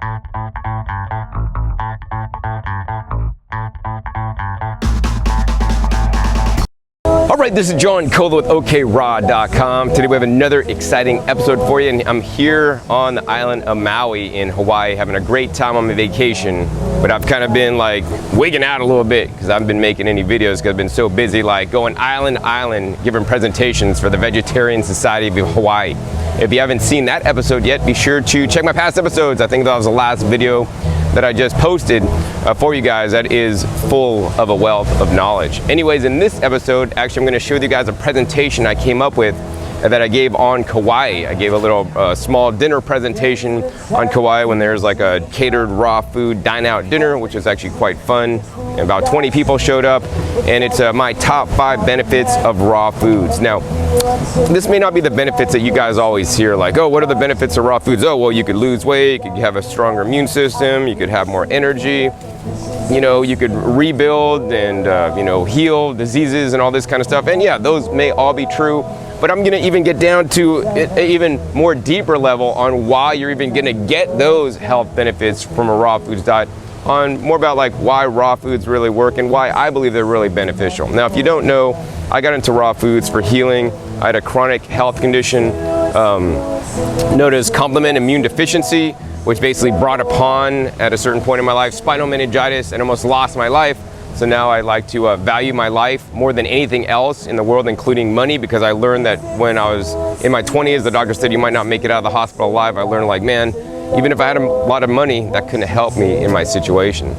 Alright, this is John Cola with OKRAW.com. Today we have another exciting episode for you, and I'm here on the island of Maui in Hawaii having a great time on my vacation. But I've kind of been like wigging out a little bit because I haven't been making any videos because I've been so busy like going island to island giving presentations for the Vegetarian Society of Hawaii. If you haven't seen that episode yet, be sure to check my past episodes. I think that was the last video that I just posted for you guys that is full of a wealth of knowledge. Anyways, in this episode, actually I'm going to show you guys a presentation I came up with that I gave on Kauai. I gave a little small dinner presentation on Kauai when there's like a catered raw food dine out dinner, which is actually quite fun. And about 20 people showed up, and it's my top 5 benefits of raw foods. Now, this may not be the benefits that you guys always hear, like, oh, what are the benefits of raw foods? Oh, well, you could lose weight, you could have a stronger immune system, you could have more energy, you know, you could rebuild and, you know, heal diseases and all this kind of stuff. And yeah, those may all be true. But I'm gonna even get down to an even more deeper level on why you're even gonna get those health benefits from a raw foods diet, on more about like why raw foods really work and why I believe they're really beneficial. Now, if you don't know, I got into raw foods for healing. I had a chronic health condition known as complement immune deficiency, which basically brought upon, at a certain point in my life, spinal meningitis, and almost lost my life. So now I like to value my life more than anything else in the world, including money, because I learned that when I was in my 20s, the doctor said you might not make it out of the hospital alive. I learned like, man, even if I had a lot of money, that couldn't help me in my situation.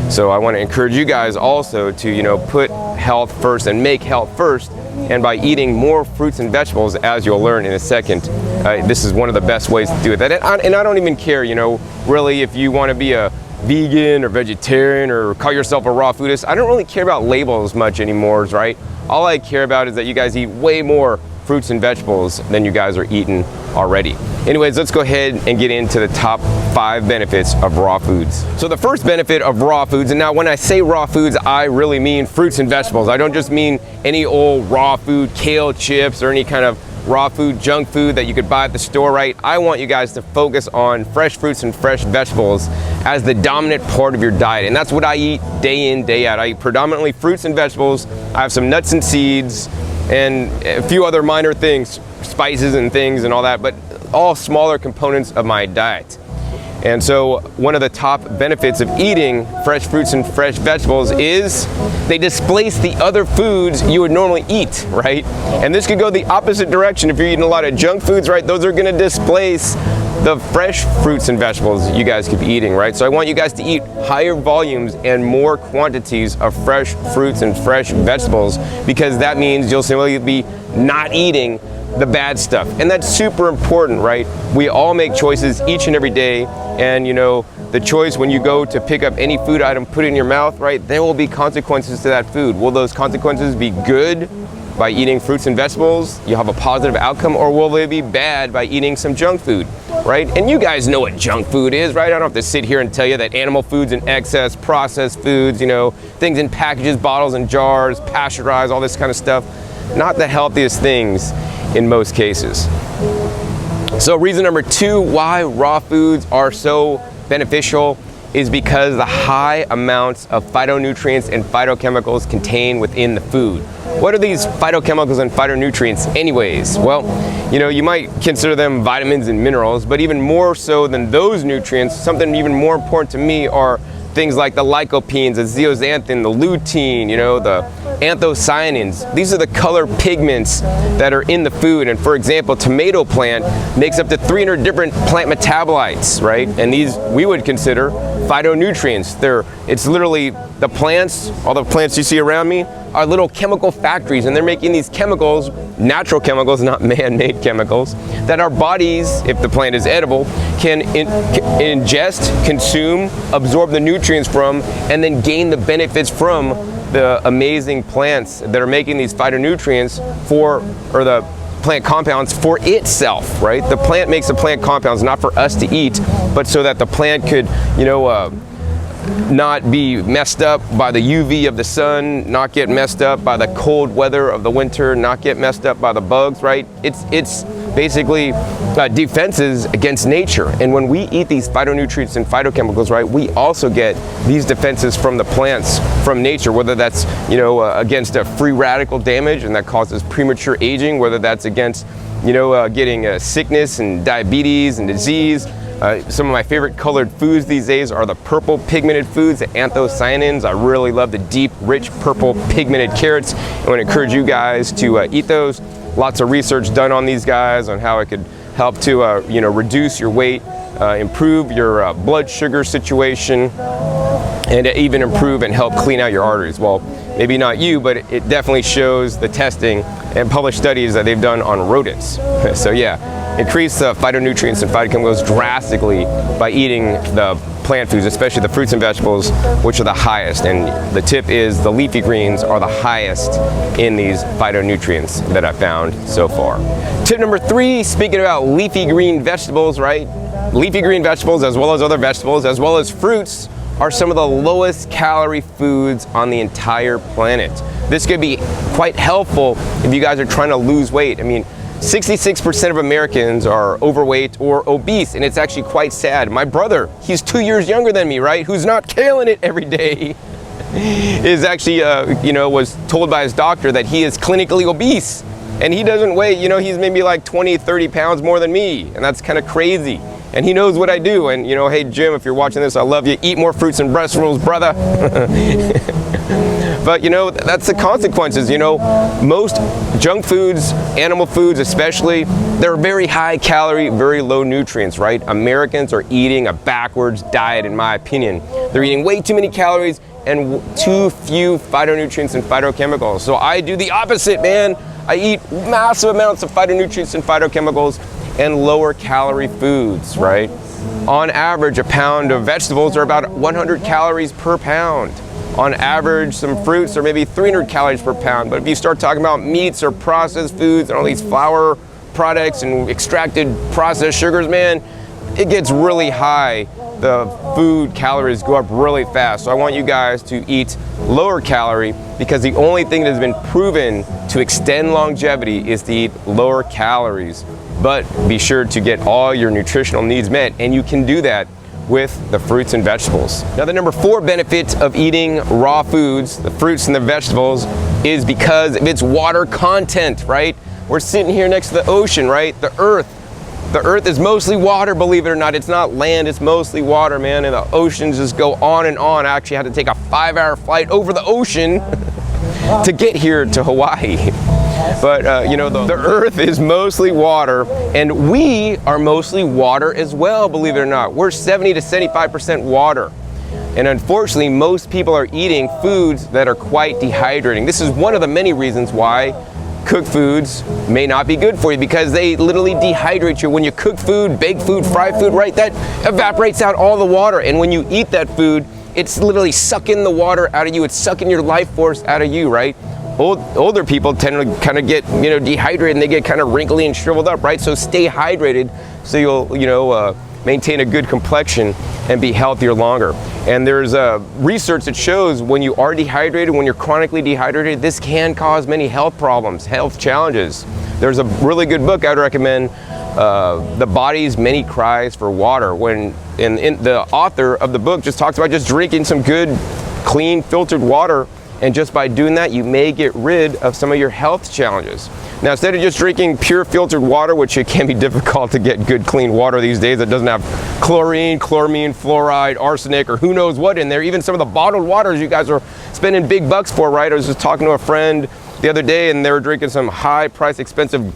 So I want to encourage you guys also to, you know, put health first and make health first. And by eating more fruits and vegetables, as you'll learn in a second, this is one of the best ways to do it. And I don't even care, you know, really, if you want to be a vegan or vegetarian or call yourself a raw foodist. I don't really care about labels much anymore, right? All I care about is that you guys eat way more fruits and vegetables than you guys are eating already. Anyways, let's go ahead and get into the top 5 benefits of raw foods. So the first benefit of raw foods, and now when I say raw foods, I really mean fruits and vegetables. I don't just mean any old raw food, kale chips, or any kind of raw food, junk food that you could buy at the store, right? I want you guys to focus on fresh fruits and fresh vegetables as the dominant part of your diet. And that's what I eat day in, day out. I eat predominantly fruits and vegetables. I have some nuts and seeds and a few other minor things, spices and things and all that, but all smaller components of my diet. And so one of the top benefits of eating fresh fruits and fresh vegetables is they displace the other foods you would normally eat, right? And this could go the opposite direction. If you're eating a lot of junk foods, right, those are gonna displace the fresh fruits and vegetables you guys could be eating, right? So I want you guys to eat higher volumes and more quantities of fresh fruits and fresh vegetables, because that means you'll simply be not eating the bad stuff. And that's super important, right? We all make choices each and every day, and you know, the choice when you go to pick up any food item, put it in your mouth, right? There will be consequences to that food. Will those consequences be good by eating fruits and vegetables? You'll have a positive outcome, or will they be bad by eating some junk food, right? And you guys know what junk food is, right? I don't have to sit here and tell you that animal foods in excess, processed foods, you know, things in packages, bottles and jars, pasteurized, all this kind of stuff, not the healthiest things in most cases. So reason number 2 why raw foods are so beneficial is because the high amounts of phytonutrients and phytochemicals contained within the food. What are these phytochemicals and phytonutrients anyways? Well, you know, you might consider them vitamins and minerals, but even more so than those nutrients, something even more important to me are things like the lycopenes, the zeaxanthin, the lutein, you know, the anthocyanins. These are the color pigments that are in the food. And for example, tomato plant makes up to 300 different plant metabolites, right? And these we would consider phytonutrients. It's literally the plants, all the plants you see around me are little chemical factories, and they're making these chemicals, natural chemicals, not man-made chemicals, that our bodies, if the plant is edible, can ingest, consume, absorb the nutrients from, and then gain the benefits from the amazing plants that are making these phytonutrients for, or the plant compounds for itself, right? The plant makes the plant compounds not for us to eat, but so that the plant could, you know, not be messed up by the UV of the sun, not get messed up by the cold weather of the winter, not get messed up by the bugs, right? It's basically defenses against nature. And when we eat these phytonutrients and phytochemicals, right, we also get these defenses from the plants, from nature, whether that's, against free radical damage, and that causes premature aging, whether that's against, getting sickness and diabetes and disease. Some of my favorite colored foods these days are the purple pigmented foods, the anthocyanins. I really love the deep, rich purple pigmented carrots. I want to encourage you guys to eat those. Lots of research done on these guys on how it could help to reduce your weight, improve your blood sugar situation, and even improve and help clean out your arteries. Well, maybe not you, but it definitely shows the testing and published studies that they've done on rodents. So yeah, increase phytonutrients and phytochemicals drastically by eating the plant foods, especially the fruits and vegetables, which are the highest. And the tip is the leafy greens are the highest in these phytonutrients that I found so far. Tip number 3, speaking about leafy green vegetables, right? Leafy green vegetables, as well as other vegetables, as well as fruits, are some of the lowest calorie foods on the entire planet. This could be quite helpful if you guys are trying to lose weight. I mean, 66% of Americans are overweight or obese, and it's actually quite sad. My brother, he's 2 years younger than me, right, who's not killing it every day, is actually, was told by his doctor that he is clinically obese, and he doesn't weigh, he's maybe like 20, 30 pounds more than me, and that's kind of crazy. And he knows what I do, and hey Jim, if you're watching this, I love you. Eat more fruits and vegetables, brother. But that's the consequences. Most junk foods, animal foods especially, they're very high calorie, very low nutrients, right? Americans are eating a backwards diet, in my opinion. They're eating way too many calories and too few phytonutrients and phytochemicals. So I do the opposite, man. I eat massive amounts of phytonutrients and phytochemicals and lower calorie foods, right? On average, a pound of vegetables are about 100 calories per pound. On average, some fruits are maybe 300 calories per pound. But if you start talking about meats or processed foods and all these flour products and extracted processed sugars, man, it gets really high. The food calories go up really fast. So I want you guys to eat lower calorie, because the only thing that has been proven to extend longevity is to eat lower calories. But be sure to get all your nutritional needs met, and you can do that with the fruits and vegetables. Now, the number 4 benefit of eating raw foods, the fruits and the vegetables, is because of its water content, right? We're sitting here next to the ocean, right? The earth is mostly water, believe it or not. It's not land, it's mostly water, man. And the oceans just go on and on. I actually had to take a 5-hour flight over the ocean to get here to Hawaii. But the earth is mostly water, and we are mostly water as well, believe it or not. We're 70 to 75% water. And unfortunately, most people are eating foods that are quite dehydrating. This is one of the many reasons why cooked foods may not be good for you, because they literally dehydrate you. When you cook food, bake food, fry food, right, that evaporates out all the water. And when you eat that food, it's literally sucking the water out of you. It's sucking your life force out of you, right? Older people tend to kind of get, dehydrated, and they get kind of wrinkly and shriveled up, right? So stay hydrated so you'll, maintain a good complexion and be healthier longer. And there's research that shows when you are dehydrated, when you're chronically dehydrated, this can cause many health problems, health challenges. There's a really good book I'd recommend, The Body's Many Cries for Water, when the author of the book just talks about just drinking some good, clean, filtered water. And just by doing that, you may get rid of some of your health challenges. Now, instead of just drinking pure filtered water, which it can be difficult to get good, clean water these days that doesn't have chlorine, chloramine, fluoride, arsenic, or who knows what in there, even some of the bottled waters you guys are spending big bucks for, right? I was just talking to a friend the other day, and they were drinking some high price, expensive,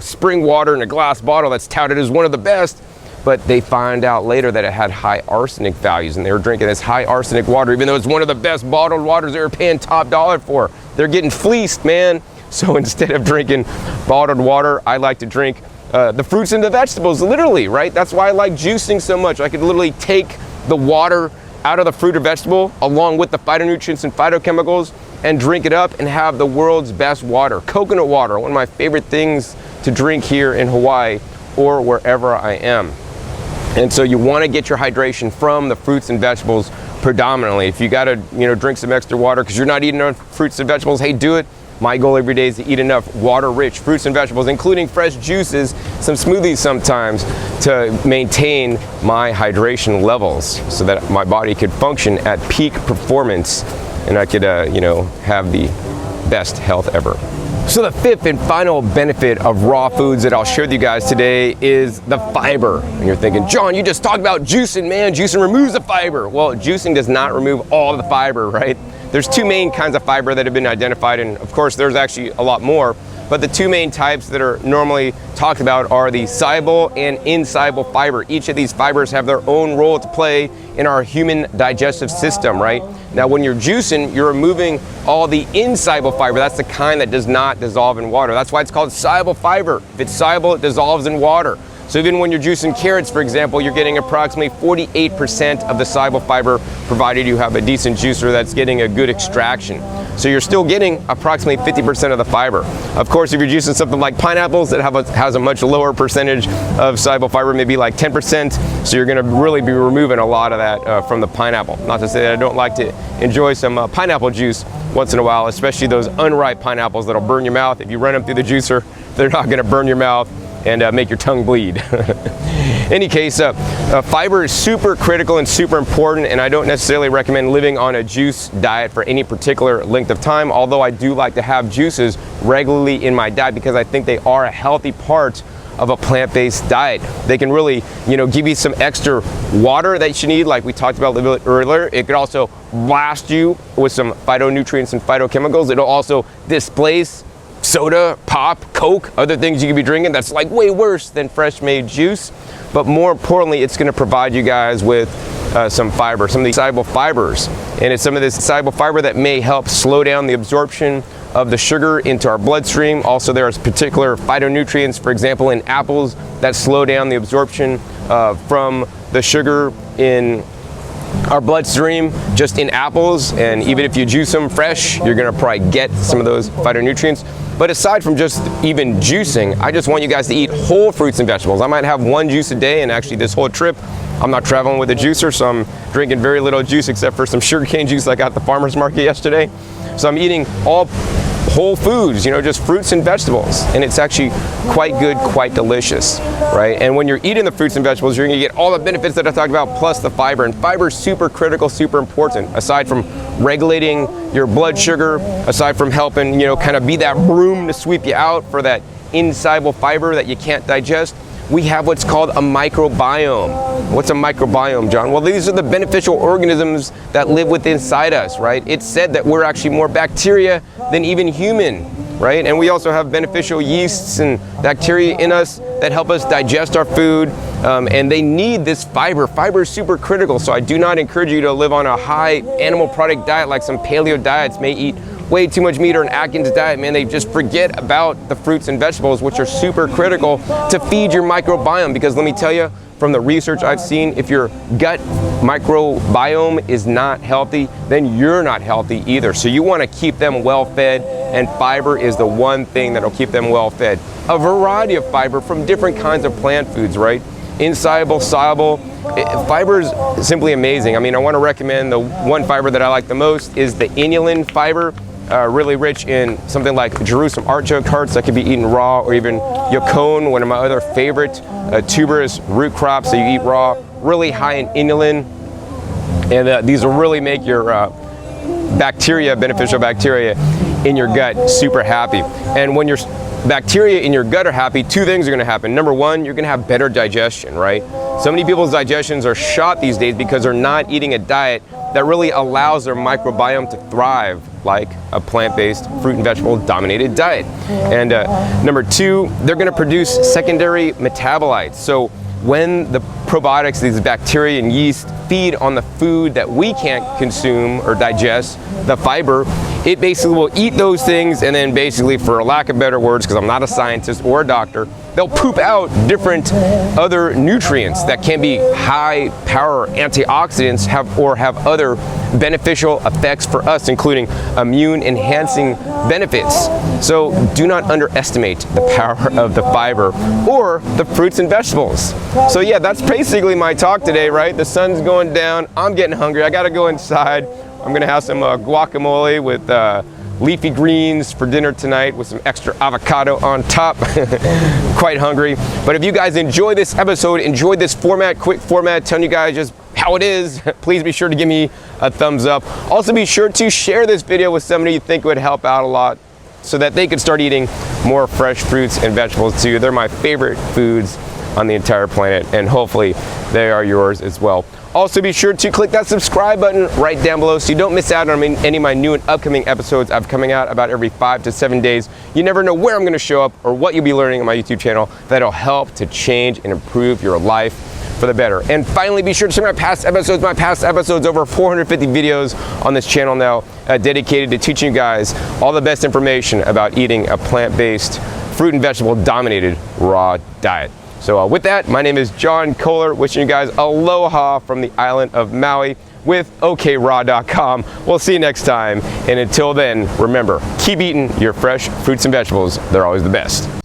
spring water in a glass bottle that's touted as one of the best. But they find out later that it had high arsenic values, and they were drinking this high arsenic water, even though it's one of the best bottled waters they were paying top dollar for. They're getting fleeced, man. So instead of drinking bottled water, I like to drink the fruits and the vegetables, literally, right? That's why I like juicing so much. I could literally take the water out of the fruit or vegetable along with the phytonutrients and phytochemicals and drink it up and have the world's best water. Coconut water, one of my favorite things to drink here in Hawaii or wherever I am. And so you want to get your hydration from the fruits and vegetables predominantly. If you got to, drink some extra water because you're not eating enough fruits and vegetables, hey, do it. My goal every day is to eat enough water-rich fruits and vegetables, including fresh juices, some smoothies sometimes, to maintain my hydration levels so that my body could function at peak performance and I could, have the best health ever. So the fifth and final benefit of raw foods that I'll share with you guys today is the fiber. And you're thinking, John, you just talked about juicing, man. Juicing removes the fiber. Well, juicing does not remove all the fiber, right? There's two main kinds of fiber that have been identified, and of course there's actually a lot more, but the two main types that are normally talked about are the soluble and insoluble fiber. Each of these fibers have their own role to play in our human digestive system, right? Now when you're juicing, you're removing all the insoluble fiber. That's the kind that does not dissolve in water. That's why it's called soluble fiber. If it's soluble, it dissolves in water. So even when you're juicing carrots, for example, you're getting approximately 48% of the soluble fiber, provided you have a decent juicer that's getting a good extraction. So you're still getting approximately 50% of the fiber. Of course, if you're juicing something like pineapples that has a much lower percentage of soluble fiber, maybe like 10%, so you're gonna really be removing a lot of that from the pineapple. Not to say that I don't like to enjoy some pineapple juice once in a while, especially those unripe pineapples that'll burn your mouth. If you run them through the juicer, they're not gonna burn your mouth and make your tongue bleed. Any case, fiber is super critical and super important, and I don't necessarily recommend living on a juice diet for any particular length of time, although I do like to have juices regularly in my diet because I think they are a healthy part of a plant-based diet. They can really, give you some extra water that you need, like we talked about a little bit earlier. It could also blast you with some phytonutrients and phytochemicals. It'll also displace soda, pop, Coke, other things you could be drinking that's like way worse than fresh made juice. But more importantly, it's gonna provide you guys with some fiber, some of these soluble fibers. And it's some of this soluble fiber that may help slow down the absorption of the sugar into our bloodstream. Also, there's particular phytonutrients, for example, in apples that slow down the absorption from the sugar in our bloodstream just in apples, and even if you juice them fresh, you're gonna probably get some of those phytonutrients. But aside from just even juicing, I just want you guys to eat whole fruits and vegetables. I might have one juice a day, and actually this whole trip, I'm not traveling with a juicer, so I'm drinking very little juice except for some sugarcane juice I got at the farmer's market yesterday. So I'm eating all whole foods, just fruits and vegetables, and it's actually quite good, quite delicious, right? And when you're eating the fruits and vegetables, you're gonna get all the benefits that I talked about, plus the fiber. And fiber is super critical, super important. Aside from regulating your blood sugar, aside from helping, kind of be that broom to sweep you out for that insoluble fiber that you can't digest, we have what's called a microbiome. What's a microbiome, John? Well, these are the beneficial organisms that live within inside us, right? It's said that we're actually more bacteria than even human, right? And we also have beneficial yeasts and bacteria in us that help us digest our food, and they need this fiber. Fiber is super critical, so I do not encourage you to live on a high animal product diet like some paleo diets may eat way too much meat, or an Atkins diet, man. They just forget about the fruits and vegetables, which are super critical to feed your microbiome. Because let me tell you, from the research I've seen, if your gut microbiome is not healthy, then you're not healthy either. So you want to keep them well fed, and fiber is the one thing that'll keep them well fed. A variety of fiber from different kinds of plant foods, right? Insoluble, soluble. Fiber is simply amazing. I mean, I want to recommend the one fiber that I like the most is the inulin fiber. Really rich in something like Jerusalem artichoke hearts that can be eaten raw, or even yacon, one of my other favorite tuberous root crops that you eat raw. Really high in inulin, and these will really make your beneficial bacteria in your gut super happy. And when your bacteria in your gut are happy, two things are going to happen. Number one, you're going to have better digestion, right? So many people's digestions are shot these days because they're not eating a diet that really allows their microbiome to thrive like a plant-based, fruit and vegetable dominated diet. And number two, they're going to produce secondary metabolites. So when the probiotics, these bacteria and yeast, feed on the food that we can't consume or digest, the fiber, it basically will eat those things, and then basically, for lack of better words, because I'm not a scientist or a doctor, they'll poop out different other nutrients that can be high power antioxidants, have other beneficial effects for us, including immune enhancing benefits. So do not underestimate the power of the fiber or the fruits and vegetables. So yeah, that's basically my talk today, right? The sun's going down, I'm getting hungry, I gotta go inside. I'm gonna have some guacamole with leafy greens for dinner tonight with some extra avocado on top. Quite hungry. But if you guys enjoy this episode, enjoyed this format, quick format, telling you guys just how it is, please be sure to give me a thumbs up. Also be sure to share this video with somebody you think would help out a lot so that they could start eating more fresh fruits and vegetables too. They're my favorite foods on the entire planet, and hopefully they are yours as well. Also be sure to click that subscribe button right down below so you don't miss out on any of my new and upcoming episodes. I'm coming out about every 5 to 7 days. You never know where I'm going to show up or what you'll be learning on my YouTube channel that'll help to change and improve your life for the better. And finally, be sure to check my past episodes. My past episodes, over 450 videos on this channel now, dedicated to teaching you guys all the best information about eating a plant-based, fruit and vegetable dominated raw diet. So with that, my name is John Kohler, wishing you guys aloha from the island of Maui with OKRAW.com. We'll see you next time. And until then, remember, keep eating your fresh fruits and vegetables. They're always the best.